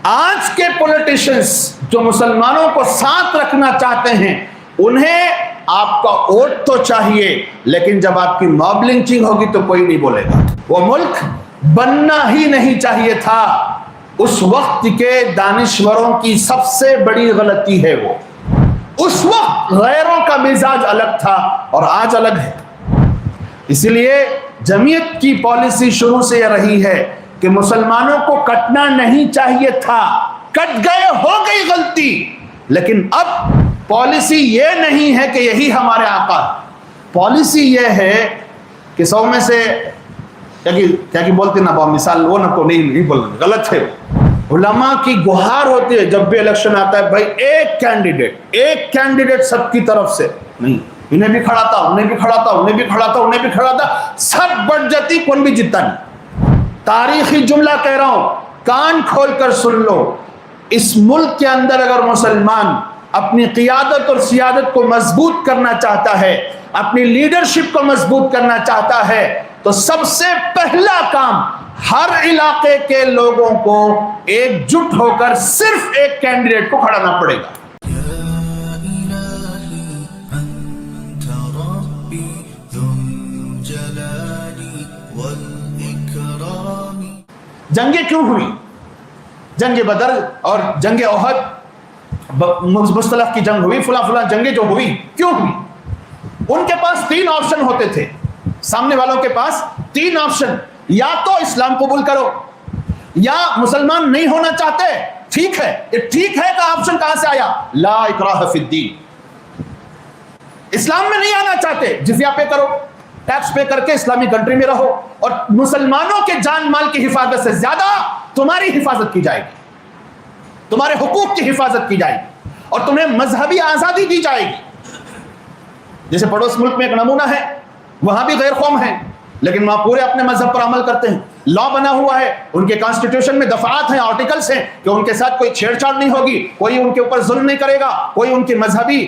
آج کے پولیٹیشنز جو مسلمانوں کو ساتھ رکھنا چاہتے ہیں انہیں آپ کا ووٹ تو چاہیے، لیکن جب آپ کی موب لنچنگ ہوگی تو کوئی نہیں بولے گا۔ وہ ملک بننا ہی نہیں چاہیے تھا۔ اس وقت کے دانشوروں کی سب سے بڑی غلطی ہے وہ، اس وقت غیروں کا مزاج الگ تھا اور آج الگ ہے۔ اسی لیے جمعیت کی پالیسی شروع سے یہ رہی ہے کہ مسلمانوں کو کٹنا نہیں چاہیے تھا، کٹ گئے، ہو گئی غلطی، لیکن اب پالیسی یہ نہیں ہے کہ یہی ہمارے آقا، پالیسی یہ ہے کہ 100 میں سے کیا بولتے نا مثال وہ نہ کو نہیں بولنا، غلط ہے۔ علماء کی گہار ہوتی ہے جب بھی الیکشن آتا ہے، بھائی ایک کینڈیڈیٹ سب کی طرف سے نہیں، انہیں بھی کھڑا تھا، انہیں بھی کھڑا تھا، انہیں بھی کھڑا تھا، انہیں بھی کھڑا تھا، سب بڑھ جاتی، کون بھی جیتا نہیں۔ تاریخی جملہ کہہ رہا ہوں، کان کھول کر سن لو، اس ملک کے اندر اگر مسلمان اپنی قیادت اور سیادت کو مضبوط کرنا چاہتا ہے، اپنی لیڈرشپ کو مضبوط کرنا چاہتا ہے، تو سب سے پہلا کام ہر علاقے کے لوگوں کو ایک جٹ ہو کر صرف ایک کینڈیڈیٹ کو کھڑانا پڑے گا۔ جنگیں کیوں ہوئی؟ جنگ بدر اور جنگ احد، مصطلح کی جنگ ہوئی، فلاں جنگیں جو ہوئی کیوں ہوئی؟ ان کے پاس 3 آپشن ہوتے تھے، سامنے والوں کے پاس 3 آپشن، یا تو اسلام قبول کرو، یا مسلمان نہیں ہونا چاہتے، ٹھیک ہے، یہ ٹھیک ہے کا آپشن کہاں سے آیا؟ لا اکراہ فی الدین، اسلام میں نہیں آنا چاہتے، جزیہ پے کرو، ٹیکس پے کر کے اسلامی کنٹری میں رہو، اور مسلمانوں کے جان مال کی حفاظت سے زیادہ تمہاری حفاظت کی جائے گی، تمہارے حقوق کی حفاظت کی جائے گی، اور تمہیں مذہبی آزادی دی جائے گی۔ جیسے پڑوس ملک میں ایک نمونہ ہے، وہاں بھی غیر قوم ہیں لیکن وہاں پورے اپنے مذہب پر عمل کرتے ہیں، لا بنا ہوا ہے، ان کے کانسٹیٹیوشن میں دفعات ہیں، آرٹیکلز ہیں کہ ان کے ساتھ کوئی چھیڑ چھاڑ نہیں ہوگی، کوئی ان کے اوپر ظلم نہیں کرے گا، کوئی ان کی مذہبی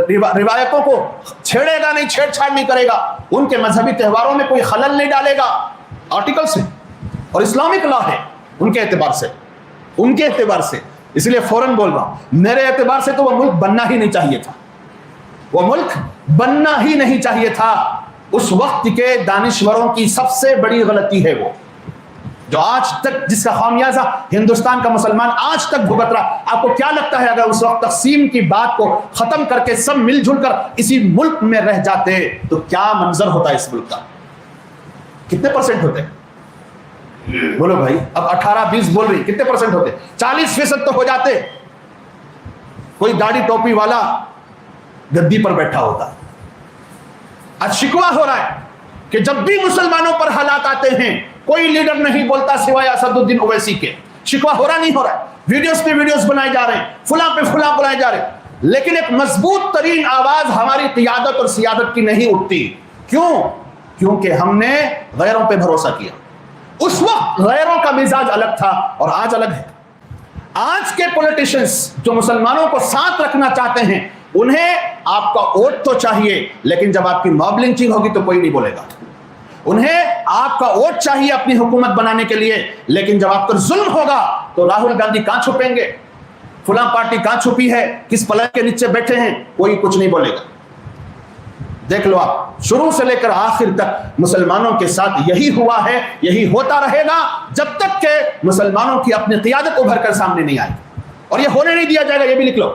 روایتوں کو چھیڑے گا نہیں، چھیڑ چھاڑ نہیں کرے گا، ان کے مذہبی تہواروں میں کوئی خلل نہیں ڈالے گا، آرٹیکلز ہیں، اور اسلامک لا ہے ان کے اعتبار سے، اس لیے فوراً بول رہا ہوں، میرے اعتبار سے تو وہ ملک بننا ہی نہیں چاہیے تھا، وہ ملک بننا ہی نہیں چاہیے تھا۔ اس وقت کے دانشوروں کی سب سے بڑی غلطی ہے وہ، جو آج تک جس کا خامیازہ ہندوستان کا مسلمان آج تک بھگت رہا۔ آپ کو کیا لگتا ہے اگر اس وقت تقسیم کی بات کو ختم کر کے سب مل جل کر اسی ملک میں رہ جاتے تو کیا منظر ہوتا ہے اس ملک کا؟ کتنے % ہوتے؟ بولو بھائی، اب 18-20 بول رہی، کتنے % ہوتے؟ 40% تو ہو جاتے، کوئی داڑھی ٹوپی والا گدی پر بیٹھا ہوتا۔ آج شکوہ ہو رہا ہے کہ جب بھی مسلمانوں پر حالات آتے ہیں کوئی لیڈر نہیں بولتا سوائے اسد الدین اویسی کے۔ شکوہ ہو رہا نہیں ہو رہا ہے، ویڈیوز پہ ویڈیوز بنائے جا رہے ہیں، فلاں پہ فلاں بنائے جا رہے ہیں، لیکن ایک مضبوط ترین آواز ہماری قیادت اور سیادت کی نہیں اٹھتی۔ کیوں؟ کیونکہ ہم نے غیروں پہ بھروسہ کیا۔ اس وقت غیروں کا مزاج الگ تھا اور آج الگ ہے۔ آج کے پولیٹیشنز جو مسلمانوں کو ساتھ رکھنا چاہتے ہیں انہیں آپ کا ووٹ تو چاہیے، لیکن جب آپ کی موب لنچنگ ہوگی تو کوئی نہیں بولے گا۔ انہیں آپ کا ووٹ چاہیے اپنی حکومت بنانے کے لیے، لیکن جب آپ پر ظلم ہوگا تو راہل گاندھی کہاں چھپیں گے، فلاں پارٹی کہاں چھپی ہے، کس پلنگ کے نیچے بیٹھے ہیں، کوئی کچھ نہیں بولے گا۔ دیکھ لو آپ، شروع سے لے کر آخر تک مسلمانوں کے ساتھ یہی ہوا ہے، یہی ہوتا رہے گا جب تک کہ مسلمانوں کی اپنی قیادت ابھر کر سامنے نہیں آئے، اور یہ ہونے نہیں دیا جائے گا، یہ بھی لکھ لو۔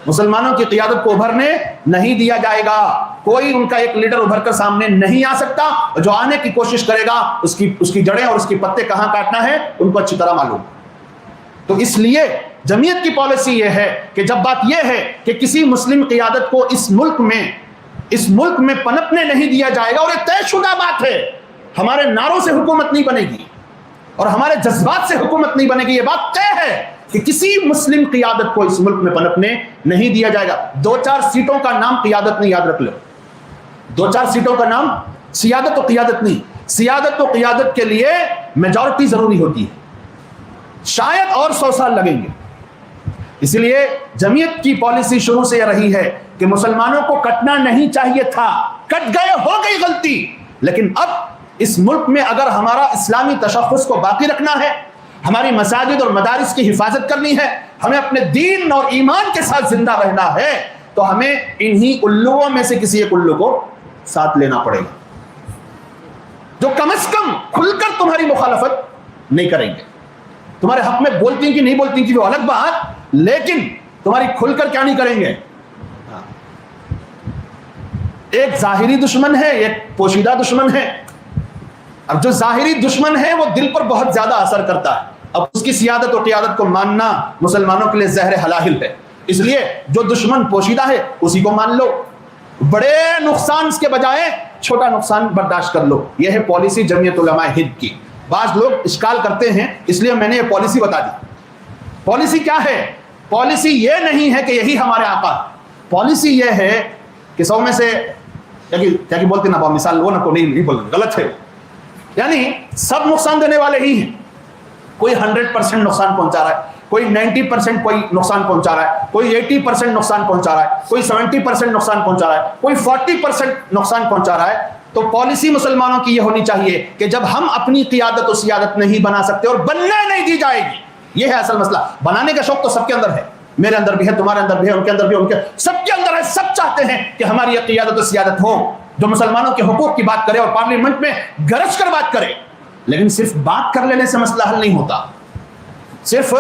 مسلمانوں کی قیادت کو ابھرنے نہیں دیا جائے گا، کوئی ان کا ایک لیڈر ابھر کر سامنے نہیں آ سکتا، جو آنے کی کوشش کرے گا اس کی جڑیں اور اس کی پتے کہاں کاٹنا ہے ان کو اچھی طرح معلوم۔ تو اس لیے جمعیت کی پالیسی یہ ہے کہ جب بات یہ ہے کہ کسی مسلم قیادت کو اس ملک میں پنپنے نہیں دیا جائے گا، اور یہ طے شدہ بات ہے، ہمارے نعروں سے حکومت نہیں بنے گی اور ہمارے جذبات سے حکومت نہیں بنے گی، یہ بات طے ہے کہ کسی مسلم قیادت کو اس ملک میں پنپنے نہیں دیا جائے گا۔ 2-4 سیٹوں کا نام قیادت نہیں، یاد رکھ لو، 2-4 سیٹوں کا نام سیادت و قیادت نہیں، سیادت و قیادت کے لیے میجورٹی ضروری ہوتی ہے، شاید اور 100 سال لگیں گے۔ اس لیے جمعیت کی پالیسی شروع سے یہ رہی ہے کہ مسلمانوں کو کٹنا نہیں چاہیے تھا، کٹ گئے، ہو گئی غلطی، لیکن اب اس ملک میں اگر ہمارا اسلامی تشخص کو باقی رکھنا ہے، ہماری مساجد اور مدارس کی حفاظت کرنی ہے، ہمیں اپنے دین اور ایمان کے ساتھ زندہ رہنا ہے، تو ہمیں انہی الوؤں میں سے کسی ایک الو کو ساتھ لینا پڑے گا، جو کم از کم کھل کر تمہاری مخالفت نہیں کریں گے. تمہارے حق میں بولتی کہ نہیں بولتی کہ وہ الگ بات، لیکن تمہاری کھل کر کیا نہیں کریں گے. ایک ظاہری دشمن ہے، ایک پوشیدہ دشمن ہے. اب جو ظاہری دشمن ہے وہ دل پر بہت زیادہ اثر کرتا ہے. اب اس کی سیادت و قیادت کو ماننا مسلمانوں کے لیے زہر حلاہل ہے. اس لیے جو دشمن پوشیدہ ہے اسی کو مان لو، بڑے نقصان کے بجائے چھوٹا نقصان برداشت کر لو. یہ ہے پالیسی جمعیت علماء ہند کی. بعض لوگ اشکال کرتے ہیں، اس لیے میں نے یہ پالیسی بتا دی. پالیسی کیا ہے؟ پالیسی یہ نہیں ہے کہ یہی ہمارے آقا. پالیسی یہ ہے کہ 100 میں سے کیا بولتے نا مثال وہ نہ کو نہیں بولتے، غلط ہے. یعنی سب نقصان دینے والے ہی ہیں. کوئی 100% نقصان پہنچا رہا ہے، کوئی 90% کوئی نقصان پہنچا رہا ہے، کوئی 80% نقصان پہنچا رہا ہے، کوئی 70% نقصان پہنچا رہا ہے، کوئی 40% نقصان پہنچا رہا ہے. تو پالیسی مسلمانوں کی یہ ہونی چاہیے کہ جب ہم اپنی قیادت و سیادت نہیں بنا سکتے اور بننے نہیں دی جائے گی. یہ ہے اصل مسئلہ. بنانے کا شوق تو سب کے اندر ہے، میرے اندر بھی ہے، تمہارے اندر بھی ہے، ان کے اندر بھی، ان کے سب کے اندر ہے. سب چاہتے ہیں کہ ہماری یہ قیادت و سیادت ہو جو مسلمانوں کے حقوق کی بات کرے اور پارلیمنٹ میں گرج کر بات کرے. لیکن صرف بات کر لینے سے مسئلہ حل نہیں ہوتا. صرف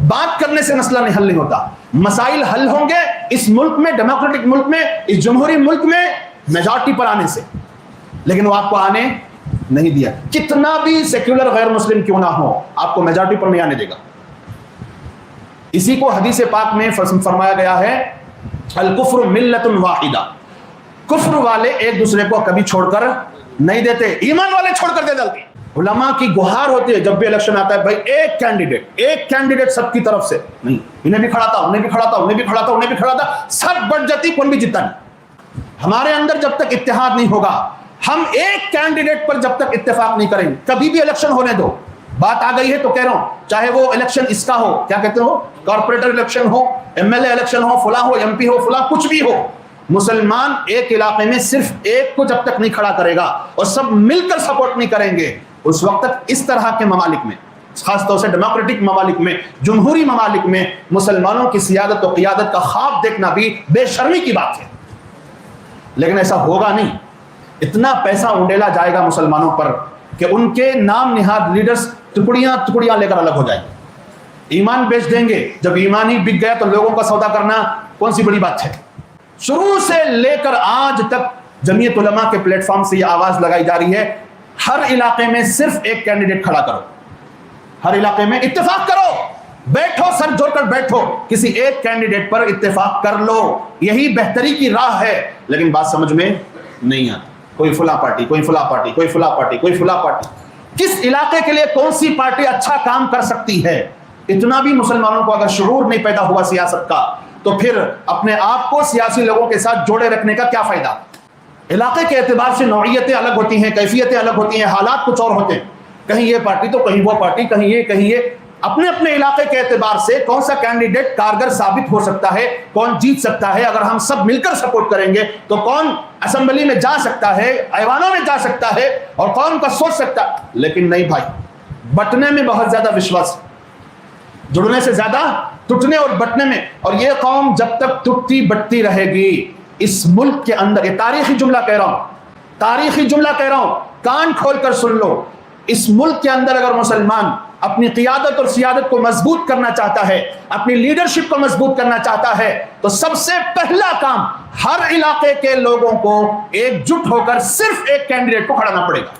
بات کرنے سے مسئلہ حل نہیں ہوتا. مسائل حل ہوں گے اس ملک میں، ڈیموکریٹک ملک میں، اس جمہوری ملک میں میجارٹی پر آنے سے. لیکن وہ آپ کو آنے نہیں دیا. کتنا بھی سیکولر غیر مسلم کیوں نہ ہو، آپ کو میجارٹی پر نہیں آنے دے گا. اسی کو حدیث پاک میں فرمایا گیا ہے الکفر ملت واحدہ. کفر والے ایک دوسرے کو کبھی چھوڑ کر نہیں دیتے، ایمان والے چھوڑ کر دے ڈالتے. علماء کی گہار ہوتی ہے جب بھی الیکشن آتا ہے، بھائی ایک کینڈیڈیٹ سب کی طرف سے نہیں، انہیں بھی کھڑا تھا، انہیں بھی کھڑا تھا، انہیں بھی کھڑا تھا، انہیں بھی کھڑا تھا، سب بڑھ جاتی، کون بھی جیتا نہیں. ہمارے اندر جب تک اتحاد نہیں ہوگا، ہم ایک کینڈیڈیٹ پر جب تک اتفاق نہیں کریں گے، کبھی بھی الیکشن ہونے دو. بات آ گئی ہے تو کہہ رہا ہوں، چاہے وہ الیکشن اس کا ہو، کیا کہتے ہو، کارپوریٹر الیکشن ہو، MLA الیکشن ہو، فلاں ہو، MP ہو، فلاں کچھ بھی ہو، مسلمان ایک علاقے میں صرف ایک کو جب تک نہیں کھڑا کرے گا اور سب مل کر سپورٹ نہیں کریں گے، اس وقت تک اس طرح کے ممالک میں، خاص طور سے ڈیموکریٹک ممالک میں، جمہوری ممالک میں، مسلمانوں کی سیادت و قیادت کا خواب دیکھنا بھی بے شرمی کی بات ہے. لیکن ایسا ہوگا نہیں. اتنا پیسہ انڈیلا جائے گا مسلمانوں پر کہ ان کے نام نہاد لیڈرز ٹکڑیاں لے کر الگ ہو جائیں گے. ایمان بیچ دیں گے. جب ایمان ہی بک گیا تو لوگوں کا سودا کرنا کون سی بڑی بات ہے. شروع سے لے کر آج تک جمعیت علماء کے پلیٹ فارم سے یہ آواز لگائی جا رہی ہے، ہر علاقے میں صرف ایک کینڈیڈیٹ کھڑا کرو، ہر علاقے میں اتفاق کرو، بیٹھو، سر جوڑ کر بیٹھو، کسی ایک کینڈیڈیٹ پر اتفاق کر لو. یہی بہتری کی راہ ہے. لیکن بات سمجھ میں نہیں آتی. کوئی فلاں پارٹی، کوئی فلاں پارٹی، کوئی فلاں پارٹی، کوئی فلاں پارٹی. کس علاقے کے لیے کون سی پارٹی اچھا کام کر سکتی ہے، اتنا بھی مسلمانوں کو اگر شعور نہیں پیدا ہوا سیاست کا، تو پھر اپنے آپ کو سیاسی لوگوں کے ساتھ جوڑے رکھنے کا کیا فائدہ. علاقے کے اعتبار سے نوعیتیں الگ ہوتی ہیں، کیفیتیں الگ ہوتی ہیں، حالات کچھ اور ہوتے ہیں. کہیں یہ پارٹی تو کہیں وہ پارٹی، کہیں یہ کہیں یہ. اپنے اپنے علاقے کے اعتبار سے کون سا کینڈیڈیٹ کارگر ثابت ہو سکتا ہے، کون جیت سکتا ہے، اگر ہم سب مل کر سپورٹ کریں گے تو کون اسمبلی میں جا سکتا ہے، ایوانوں میں جا سکتا ہے، اور کون کا سوچ سکتا ہے. لیکن نہیں بھائی، بٹنے میں بہت زیادہ وشواس، جڑنے سے زیادہ ٹوٹنے اور بٹنے میں. اور یہ قوم جب تک ٹوٹتی بٹتی رہے گی اس ملک کے اندر، یہ تاریخی جملہ کہہ رہا ہوں، تاریخی جملہ کہہ رہا ہوں، کان کھول کر سن لو. اس ملک کے اندر اگر مسلمان اپنی قیادت اور سیادت کو مضبوط کرنا چاہتا ہے، اپنی لیڈرشپ کو مضبوط کرنا چاہتا ہے، تو سب سے پہلا کام ہر علاقے کے لوگوں کو ایک جٹ ہو کر صرف ایک کینڈیڈیٹ کو کھڑانا پڑے گا.